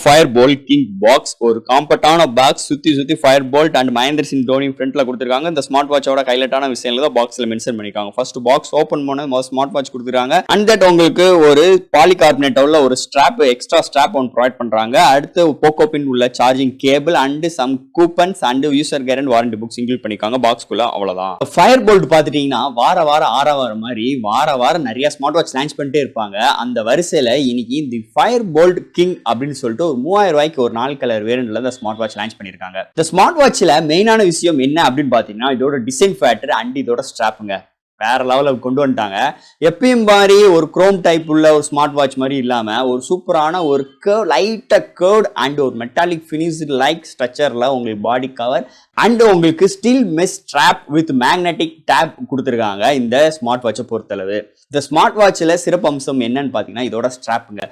Fire bolt King box ஒரு காம்பேக்டான box சுத்தி Fire Boltt and Mahendra Singh Dhoni ஃப்ரண்ட்ல கொடுத்துருக்காங்க. இந்த ஸ்மார்ட் வாட்சோட ஹைலைட்டான விஷயங்கள் தான் பாக்ஸ்ல மென்ஷன் பண்ணிருக்காங்க. ஃபர்ஸ்ட் பாக்ஸ் ஓபன் பண்ண ஸ்மார்ட் வாட்ச் கொடுத்துருக்காங்க. அண்ட் தட் உங்களுக்கு ஒரு பாலிகார்பனேட் உள்ள ஒரு ஸ்ட்ராப் எக்ஸ்ட்ரா ஸ்ட்ராப் ஒன்று ப்ரொவைட் பண்றாங்க. அடுத்து போக்கோ பின் உள்ள charging cable and some coupons and user கேரண்ட் வாரண்டி புக்ஸ் இன்க்ளூட் பண்ணிருக்காங்க பாக்ஸ்க்குள்ள. அவ்வளவுதான். ஃபயர் போல்ட் பாத்துட்டீங்கன்னா வாரம் ஆறாவது மாதிரி வாரம் நிறைய ஸ்மார்ட் வாட்ச் லான்ச் பண்ணிட்டே இருப்பாங்க. அந்த வரிசையில இன்னைக்கு இந்த ஃபயர் போல்ட் கிங் அப்படின்னு சொல்லிட்டு ஒரு 3000 ரூபாய்க்கு ஒரு 4 கலர் வேரியன்ட்ல இந்த ஸ்மார்ட் வாட்ச் லான்ச் பண்ணிருக்காங்க. இந்த ஸ்மார்ட் வாட்ச்ல மெயினான விஷயம் என்ன அப்படின்னு பாத்தீங்கன்னா இதோட டிசைன் ஃபேக்டர் அண்ட் இதோட ஸ்ட்ராப்புங்க வேற லெவலில் கொண்டு வந்துட்டாங்க. எப்பயும் மாதிரி ஒரு குரோம் டைப் உள்ள ஒரு ஸ்மார்ட் வாட்ச் மாதிரி இல்லாம ஒரு சூப்பரான ஒரு லைட்டா கர்வ்ட் அண்ட் ஒரு மெட்டாலிக் ஃபினிஷ்டு லைக் ஸ்ட்ரக்சர்ல உங்களுக்கு பாடி கவர் அண்ட் உங்களுக்கு steel mesh strap with magnetic tape கொடுத்துருக்காங்க. இந்த ஸ்மார்ட் வாட்சை பொறுத்தளவு இந்த ஸ்மார்ட் வாட்ச்ல சிறப்பு அம்சம் என்னன்னு பாத்தீங்கன்னா இதோட ஸ்ட்ராப்புங்க.